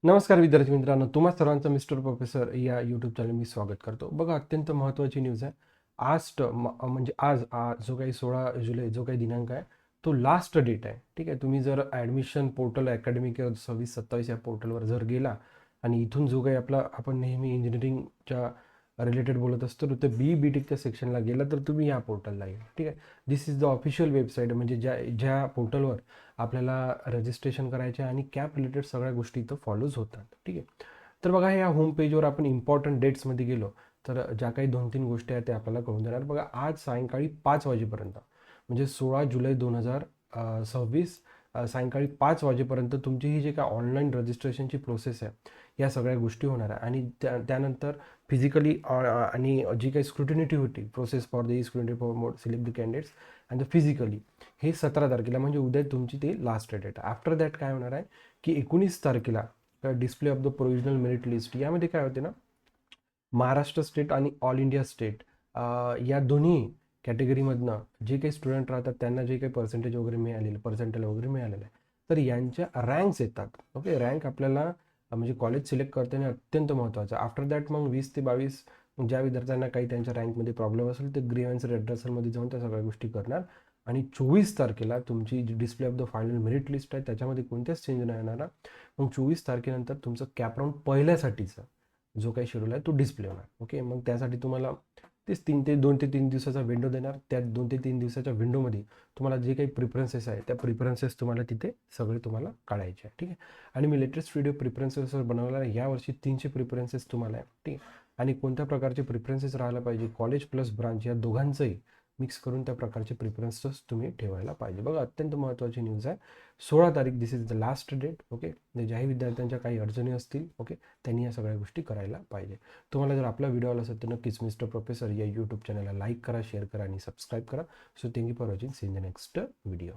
नमस्कार विद्यार्थी मित्रांनो, तुम्हा सर्वांचं मिस्टर प्रोफेसर या यूट्यूब चॅनल मी स्वागत करतो. बघा, अत्यंत महत्त्वाची न्यूज आहे. म्हणजे आज जो काही 16 जुलै जो काही दिनांक आहे तो लास्ट डेट आहे. ठीक आहे, तुम्ही जर ॲडमिशन पोर्टल अकॅडमिक 26-27 या पोर्टलवर जर गेला आणि इथून जो काही आपण नेहमी इंजिनिअरिंगच्या रिलेटेड बोलत असतो तर बी टेकच्या सेक्शनला गेला तर तुम्ही या पोर्टलला येईल. ठीक आहे, दिस इज द ऑफिशियल वेबसाईट, म्हणजे ज्या ज्या पोर्टलवर आपल्याला रजिस्ट्रेशन करायचे आणि कॅप रिलेटेड सगळ्या गोष्टी इथं फॉलोज होतात. ठीक आहे, तर बघा, या होम पेजवर आपण इम्पॉर्टंट डेट्समध्ये गेलो तर ज्या काही 2-3 गोष्टी आहेत त्या आपल्याला कळून देणार. बघा, आज सायंकाळी 5 वाजेपर्यंत, म्हणजे 16 जुलै 2026 सायंकाळी 5 वाजेपर्यंत तुमची ही जी काय ऑनलाईन रजिस्ट्रेशनची प्रोसेस आहे या सगळ्या गोष्टी होणार आहे. आणि त्यानंतर फिजिकली आणि जी काही स्क्रुटिनिटी होती process for the scrutiny for mode select the candidates and the physically, हे 17 तारखेला, म्हणजे उद्या तुमची ते लास्ट डेट आहे. आफ्टर दॅट काय होणार आहे की 19 तारखेला display of the provisional merit list, यामध्ये काय होते ना, महाराष्ट्र स्टेट आणि ऑल इंडिया स्टेट या दोन्ही कॅटेगरीमधनं जे काही स्टुडंट राहतात त्यांना जे काही पर्सेंटेज वगैरे मिळालेलं आहे, तर यांच्या रँक्स येतात. ओके, रँक आपल्याला म्हणजे कॉलेज सिलेक्ट करताना अत्यंत महत्त्वाचं. आफ्टर दॅट मग 20 ते 22 ज्या विद्यार्थ्यांना काही त्यांच्या रँकमध्ये प्रॉब्लेम असेल ते ग्रीव्हन्स रेड्रेसलमध्ये जाऊन त्या सगळ्या गोष्टी करणार. आणि 24 तारखेला तुमची जी display of the final merit list आहे त्याच्यामध्ये कोणत्याच चेंज नाही येणार. मग 24 तारखेनंतर तुमचं कॅप राऊंड पहिल्यासाठीचा जो काही शेड्यूल आहे तो डिस्प्ले होणार. ओके, मग त्यासाठी तुम्हाला तेच 2 ते 3 दिवसाचा विंडो देणार. त्या 2 ते 3 दिवसाच्या विंडोमध्ये तुम्हाला जे काही प्रिफरन्सेस आहे त्या प्रिफरन्सेस तुम्हाला तिथे सगळे तुम्हाला काढायचे आहे. ठीक आहे, आणि मी लेटेस्ट व्हिडिओ प्रिफरन्सेसवर बनवला आहे. यावर्षी 300 प्रिफरन्सेस तुम्हाला आहे. ठीक आहे, आणि कोणत्या प्रकारचे प्रिफरन्सेस राहायला पाहिजे, कॉलेज प्लस ब्रांच या दोघांचंही मिक्स करून त्या प्रकारचे प्रिफरन्सेस तुम्ही ठेवायला पाहिजे. बघा, अत्यंत महत्त्वाची न्यूज आहे. 16 तारीख, this is the last date. Okay, ज्याही विद्यार्थ्यांच्या काही अडचणी असतील ओके त्यांनी या सगळ्या गोष्टी करायला पाहिजे. तुम्हाला जर आपला व्हिडिओ आला असेल तर नक्कीच मिस्टर प्रोफेसर या यूट्यूब चॅनलला लाईक करा, शेअर करा आणि सबस्क्राईब करा. So thank you for watching. See in the next video.